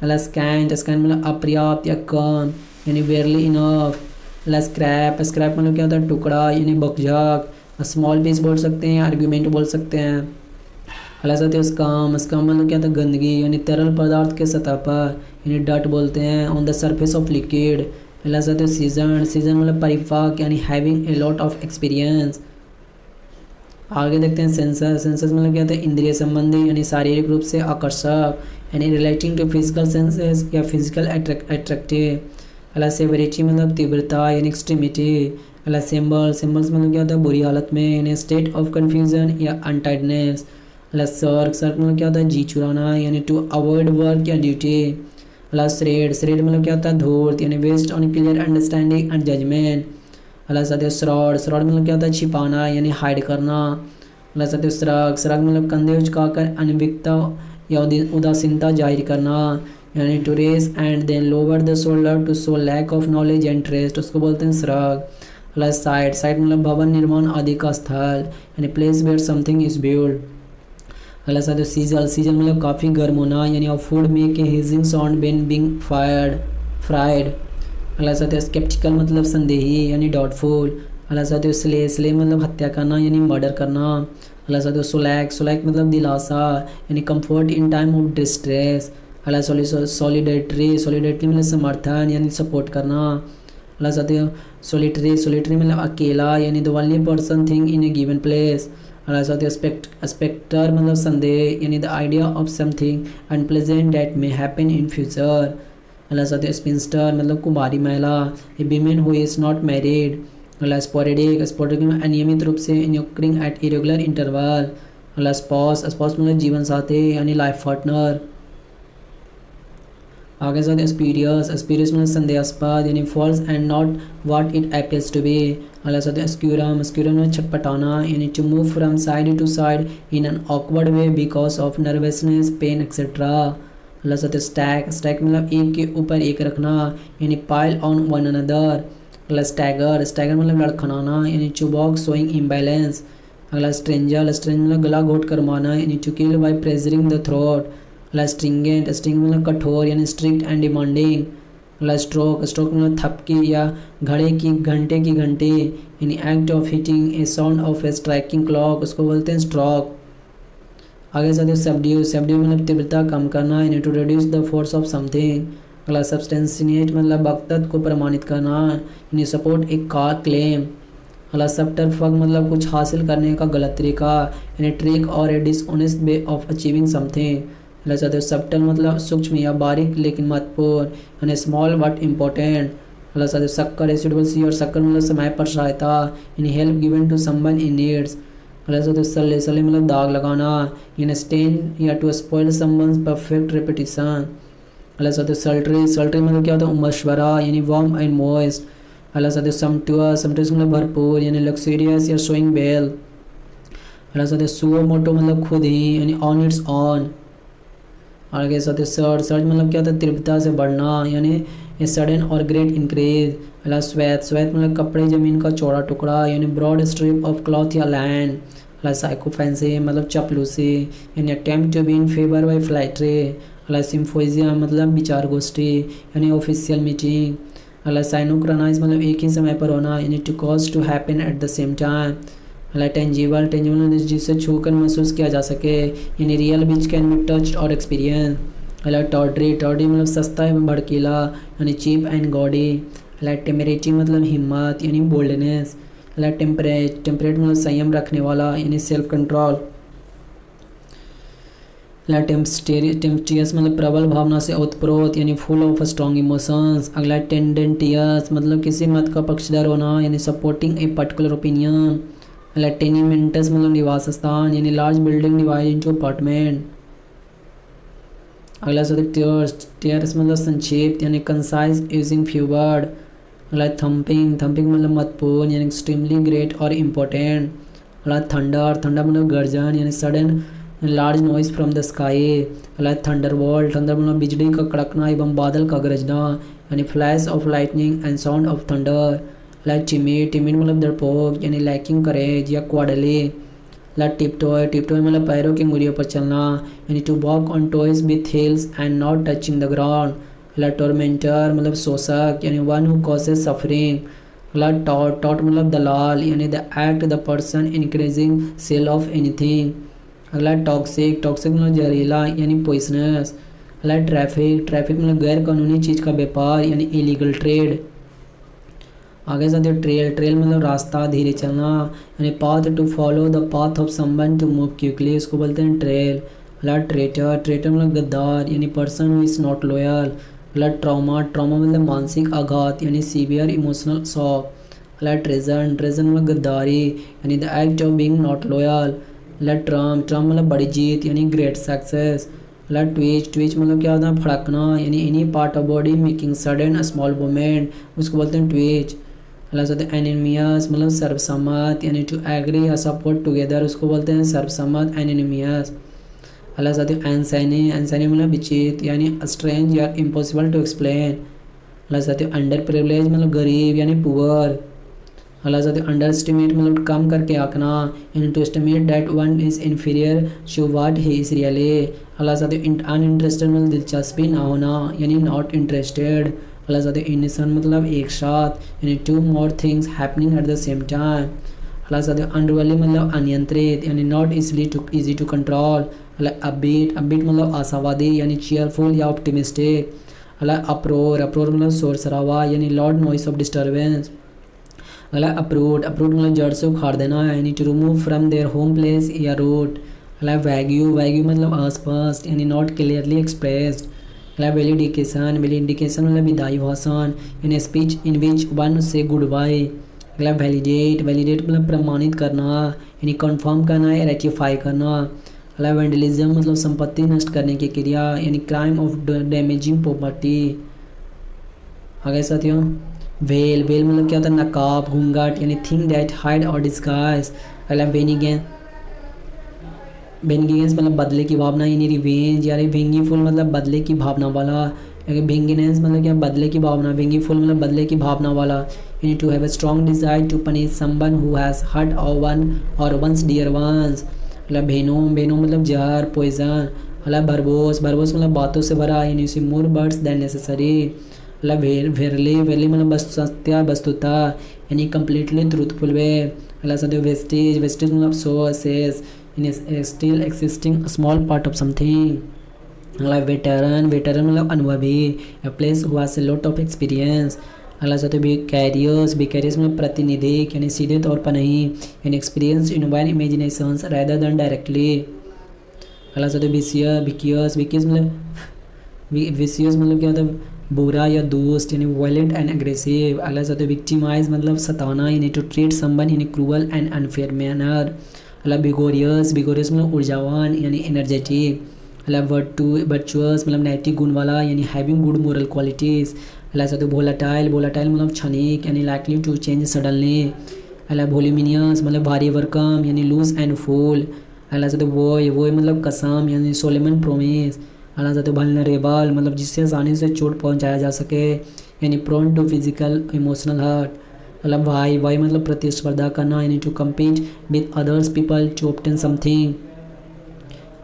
अल्लाह स्कैंट, स्कैंट मतलब अपर्याप्त या कम यानी बेयरली इनफ। अल्लाह स्क्रैप, स्क्रैप मतलब क्या होता है टुकड़ा यानी बकझक। स्मॉल पीस बोल सकते हैं, आर्ग्यूमेंट बोल सकते हैं। अल्लाह साथ स्काम, स्काम मतलब क्या होता है गंदगी यानी तरल पदार्थ के सतह पर यानी डट बोलते हैं on the surface of liquid. अल्लाह साथ सीजन, सीजन मतलब परिपक्व यानी having a lot of experience. आगे देखते हैं सेंसस, सेंसस मतलब क्या होता है इंद्रिय संबंधी यानी शारीरिक रूप से आकर्षक यानी रिलेटिंग टू फिजिकल सेंसेस या फिजिकल अट्रैक्टिव। अल्लाह सेवरिटी मतलब तीव्रता यानी एक्सट्रीमिटी। अल्लाह सिंबल, सिंबल्स मतलब क्या होता है बुरी हालत में यानी स्टेट ऑफ कन्फ्यूजन या अनटाइडनेस। अल्लाह सर्क, सर्क मतलब क्या होता है जी चुराना यानी टू अवॉइड वर्क या ड्यूटी। अल्लाह श्रेड, श्रेड मतलब क्या होता है धूर्त यानी based on clear understanding and judgement. अल्लाह साथ श्रॉड, श्रॉड मतलब क्या होता है छिपाना यानी हाइड करना। अल्लाह साथ श्रग, श्रग मतलब कंधे उचकाकर अनभिज्ञता या उदासीनता जाहिर करना यानी to raise and then lower the shoulder to show lack of knowledge and trust, उसको बोलते हैं श्रग। अल्लाह साइट, साइट मतलब भवन निर्माण आदि का स्थल यानी place where something is build. अल्लाह साथ सीजल, सीजल मतलब काफ़ी गर्म होना यानी of food make a hissing sound when being fried. अल्लाह साथ स्केप्टिकल मतलब संदेही यानी डाउटफुल। अल्लाह साथ स्ले, स्ले मतलब हत्या करना यानी मर्डर करना। अल्लाह साथ सोलैक, सोलैक मतलब दिलासा यानी comfort in time of distress. अल्लाह सॉलिडेटरी, सॉलिडेटरी मतलब समर्थन यानी सपोर्ट करना। अल्लाह साथ सोलिटरी, सोलिटरी मतलब अकेला यानी the only person thing in a given place. अल्लाह साथ स्पेक्टर मतलब संदेह यानी the idea of something unpleasant that may happen in future. अल्लाह साथ स्पिंस्टर मतलब कुमारी महिला, a women who is not married. अल्लाह स्पोरेडिक, स्पोरेडिक में अनियमित रूप से इनक्रिंग एट इरेगुलर इंटरवल। अल्लाह स्पॉस, स्पॉस मतलब जीवन साथी यानी लाइफ पार्टनर। आगे साथ स्पीरियस, स्पीरियस मतलब संदेहास्पद यानी false and not what it appears to be. अल्लाह साथ स्क्यूरम, स्क्यूरम में छटपटाना यानी to move from side to side in an awkward way because of nervousness pain etcetera. अल्लाह साथ स्टैक, स्टैक मतलब एक के ऊपर एक रखना यानी पाइल ऑन वन अनदर। अल्लाह स्टैगर, स्टैगर मतलब लड़खड़ाना यानी टू वॉक शोइंग इम्बैलेंस। अगला स्ट्रेंजर, स्ट्रेंजर मतलब गला घोट कर मारना यानी to kill by pressuring the throat. अगला स्ट्रिंगेंट, स्ट्रिंग मतलब कठोर यानी स्ट्रिक्ट एंड डिमांडिंग। अगला स्ट्रोक, स्ट्रोक मतलब थपकी या घड़े की घंटे की घंटी यानी act of hitting a sound of a striking clock, उसको बोलते हैं स्ट्रोक। आगे साथ सबड्यू, सबड्यू मतलब तीव्रता कम करना यानी to reduce the force of something. अगला सब्सटेंशिएट मतलब वक्तव्य को प्रमाणित करना यानी सपोर्ट एक कार क्लेम। अगला सबटरफग मतलब कुछ हासिल करने का गलत तरीका यानी ट्रिक और ए dishonest way of achieving something. अगला साथ सबटल मतलब सूक्ष्म या बारीक लेकिन महत्वपूर्ण यानी स्मॉल बट इम्पोर्टेंट। अगला साथ शक्कर, एसिड सी और शक्कर मतलब समय पर सहायता यानी help given to someone in needs. अगला साथ सल्ले, सल्ले मतलब दाग लगाना यानी स्टेन या to spoil someone's perfect reputation. अल्लाह साथ सल्ट्री, सल्ट्री मतलब क्या होता है मशवरा यानी वार्म एंड मॉइस्ट। अल्लाह साथ समटुअस, समटुअस मतलब भरपूर यानी लग्जरियस या शोइंग वेल। अल्लाह साथ सुओ मोटो मतलब खुद ही यानी ऑन इट्स ऑन। आगे साथ सर्ज, सर्ज मतलब क्या होता है तीव्रता से बढ़ना यानी ए सडन और ग्रेट इंक्रीज, अला स्वैत, स्वैत मतलब कपड़े ज़मीन का चौड़ा टुकड़ा यानी ब्रॉड स्ट्रिप ऑफ क्लॉथ या लैंड। अला साइकोफेंसी मतलब चापलूसी यानी attempt to be in favour by flattery. अला सिम्फोजियम मतलब विचार गोष्ठी यानी ऑफिशियल मीटिंग। अला साइनोक्रोनाइज मतलब एक ही समय पर होना यानी to cause to happen at the same time. अला टेंजिबल, टेंजिबल जिसे छूकर महसूस किया जा सके यानी real which can be touched और एक्सपीरियंस। अला टॉर्डरी, टॉर्डरी मतलब सस्ता एवं भड़कीला यानी चीप एंड गॉडी। अला टेमरेटी मतलब हिम्मत यानी बोल्डनेस। अला टेम्परेट, टेम्परेट मतलब संयम रखने वाला यानी सेल्फ कंट्रोल। अगला टेम्पटियस मतलब प्रबल भावना से ओतप्रोत यानी फुल ऑफ स्ट्रॉन्ग इमोशंस। अगला टेंडेंटियस मतलब किसी मत का पक्षधर होना यानी सपोर्टिंग ए पर्टिकुलर ओपिनियन। अगला टेनिमेंटस मतलब निवास स्थान यानी large building divide into apartment. अगला टेयर्स, टेयर्स मतलब संक्षिप्त यानी कंसाइज यूजिंग फ्यू वर्ड। अगला थम्पिंग, थम्पिंग मतलब महत्वपूर्ण यानी एक्सट्रीमली ग्रेट और इम्पोर्टेंट। अगला थंडर, थंडर मतलब गर्जन यानी sudden large noise from the sky. अगला थंडरबोल्ट, थंडर मतलब बिजली का कड़कना एवं बादल का गरजना यानी flash of lightning and sound of thunder. अगला टिमिड, टिमिड मतलब डरपोक यानी लैकिंग करेज या क्वाडली। अगला टिपटॉय, टिपटॉय मतलब पैरों की अंगुलियों पर चलना यानी to walk on toes with heels and not touching the ground. अगला टॉर्मेंटर मतलब शोषक यानी वन हु कॉजेज सफरिंग। अगला टॉट, टॉट मतलब दलाल यानी the act the person increasing sale of anything. अगला टॉक्सिक, टॉक्सिक मतलब जहरीला यानी पॉइजनस। अगला ट्रैफिक, ट्रैफिक मतलब गैर कानूनी चीज़ का व्यापार यानी इलीगल ट्रेड। आगे साथ ट्रेल, ट्रेल मतलब रास्ता धीरे चलना यानी path to follow the path of someone to move quickly, इसको बोलते हैं ट्रेल। अगला ट्रेटर, ट्रेटर मतलब गद्दार यानी person who is not loyal. अगला ट्रॉमा, ट्रॉमा मतलब मानसिक आघात यानी सीवियर इमोशनल शॉक। अगला ट्रेजन, ट्रेजन मतलब गद्दारी यानी the act of being not loyal. अगला ट्रम्प, ट्रम्प मतलब बड़ी जीत यानी ग्रेट सक्सेस। अगला ट्विच, ट्विच मतलब क्या होता है फड़कना यानी any part of body making sudden a small movement, उसको बोलते हैं ट्विच। अगला साथ एनिमियस मतलब सर्वसम्मत यानी टू एग्री या सपोर्ट टुगेदर, उसको बोलते हैं सर्वसम्मत एनिमियस। अगला साथ एंसैनी, एंसैनी मतलब विचित्र यानी स्ट्रेंज या इम्पॉसिबल टू एक्सप्लेन। अगला साथ अंडर प्रिविलेज मतलब गरीब यानी पुअर। अगला साथ अंडर एस्टिमेट मतलब कम करके आंकना यानी to estimate that one is inferior to what he is really. अगला साथ अनइंटरेस्टेड मतलब दिलचस्पी ना होना यानी नॉट इंटरेस्टेड। अगला साथ इनिसन मतलब एक साथ यानी two more things happening at the same time. अगला साथ अनरुली मतलब अनियंत्रित यानी नॉट इजी टू कंट्रोल। अगला अपबीट, अपबीट मतलब आशावादी यानी चीयरफुल या ऑप्टिमिस्टिक। अगला अप्रोर, अप्रोर मतलब शोर शराबा यानी लाउड नॉइस ऑफ डिस्टर्बेंस। अगला अपरूट, अपरूट मतलब जड़ से उखाड़ देना यानी to remove from their home place या रूट। अगला वैग्यू, वैग्यू मतलब अस्पष्ट यानी नॉट क्लियरली एक्सप्रेस्ड। अगला वेलिडिकेशन, वेलिडिकेशन मतलब विदाई भाषण यानी स्पीच इन विच वन से गुड बाय। अगला वैलिडेट, वैलिडेट मतलब प्रमाणित करना यानी कंफर्म करना या रेटिफाई करना। अगला वेंडलिज्म मतलब संपत्ति नष्ट करने की क्रिया यानी क्राइम ऑफ डैमेजिंग प्रॉपर्टी। आगे साथियों वेल, वेल मतलब क्या होता है नकाब घूंघट यानी थिंग दैट हाइड और डिस्गाइज। अगला वेनिगेंस, वेनिगेंस मतलब बदले की भावना यानी रिवेंज यानी वेंगीफुल मतलब बदले की भावना वाला। वेंगेनेंस मतलब क्या बदले की भावना, वेंगीफुल मतलब बदले की भावना वाला यानी to have a strong desire to punish someone who has hurt और वन और वंस डियर वंस। अगला भेनोम, भेनोम मतलब जहर पॉइजन। अगला भरबोस, भरबोस मतलब बातों से भरा यानी सी मोर बर्ड्स दैन नेसेसरी। अगला वेरली, वेरली मतलब सत्य वस्तुता यानी कम्प्लीटली ट्रूथफुल वे। अगला साथ वेस्टेज, वेस्टेज मतलब सो असेस यानी still existing small part of something. अगला वेटरन, वेटरन मतलब अनुभवी a place who has a lot of experience। अगला साथ बिकैरियस, बिकैरियस मतलब प्रतिनिधिक यानी सीधे तौर पर नहीं यानी experience in one imaginations rather than directly. अगला साथ विसियस, विकियस, विकियस मतलब विसियस मतलब क्या होता है बुरा या दोस्त यानी वायलेंट एंड एग्रेसिव। अगला साथ विक्टिमाइज मतलब सताना यानी to treat someone in cruel and unfair manner. अगला बिगोरियस, बिगोरियस मतलब ऊर्जावान यानी एनर्जेटिक। अगला वर्चुअस मतलब नैतिक गुण वाला यानी हैविंग गुड मोरल क्वालिटीज़। अगला साथ वोलाटाइल, वोलाटाइल मतलब क्षणिक यानी लाइकली टू चेंज सडनली। अगला वोल्यूमिनियस मतलब भारी भरकम यानी लूज एंड फुल। अगला साथ वोय, वोय मतलब कसम यानी सोलेमन प्रोमिस। अगला साथ वल्नरेबल मतलब जिससे आसानी से चोट पहुंचाया जा सके यानी prone to physical emotional hurt. मतलब वाई मतलब प्रतिस्पर्धा करना, यानी to compete with others people to obtain something.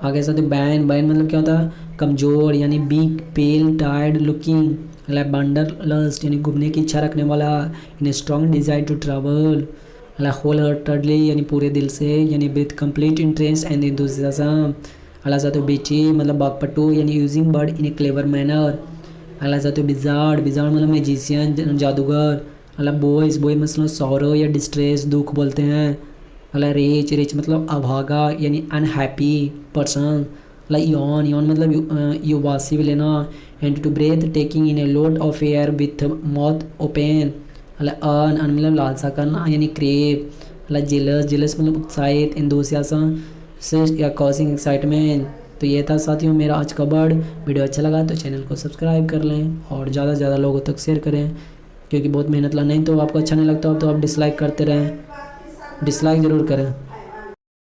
आगे साथ बैन मतलब क्या होता है, कमज़ोर, यानी वीक, पेल, टायर्ड लुकिंग। मतलब बंडर लस्ट, यानी घूमने की इच्छा रखने वाला, यानी स्ट्रॉन्ग डिजायर टू ट्रैवल। मतलब होल हार्टेडली, यानी पूरे दिल से, यानी with complete interest and enthusiasm. अल्लाह साथ बेची मतलब बागपटू, यानी using word in a clever manner. अल्लाह साथ बिजार्ड मतलब मैजिशियन जादूगर। मतलब बॉय मतलब सौरो या डिस्ट्रेस दुख बोलते हैं। मतलब रिच मतलब अभागा, यानी अनहैप्पी पर्सन। मतलब यौन मतलब युवासी भी लेना। And to breath taking in a load of air with mouth open. मतलब अन मतलब लालसा करना, यानी क्रेव। मतलब जेलस मतलब उत्साहित, एंथुसियाज्म से या कॉजिंग एक्साइटमेंट। तो ये था साथियों मेरा आज का वर्ड। वीडियो अच्छा लगा तो चैनल को सब्सक्राइब कर लें और ज़्यादा से ज़्यादा लोगों तक शेयर करें, क्योंकि बहुत मेहनत लगा। नहीं तो आपको अच्छा नहीं लगता तो आप डिसलाइक करते रहें, डिसलाइक ज़रूर करें।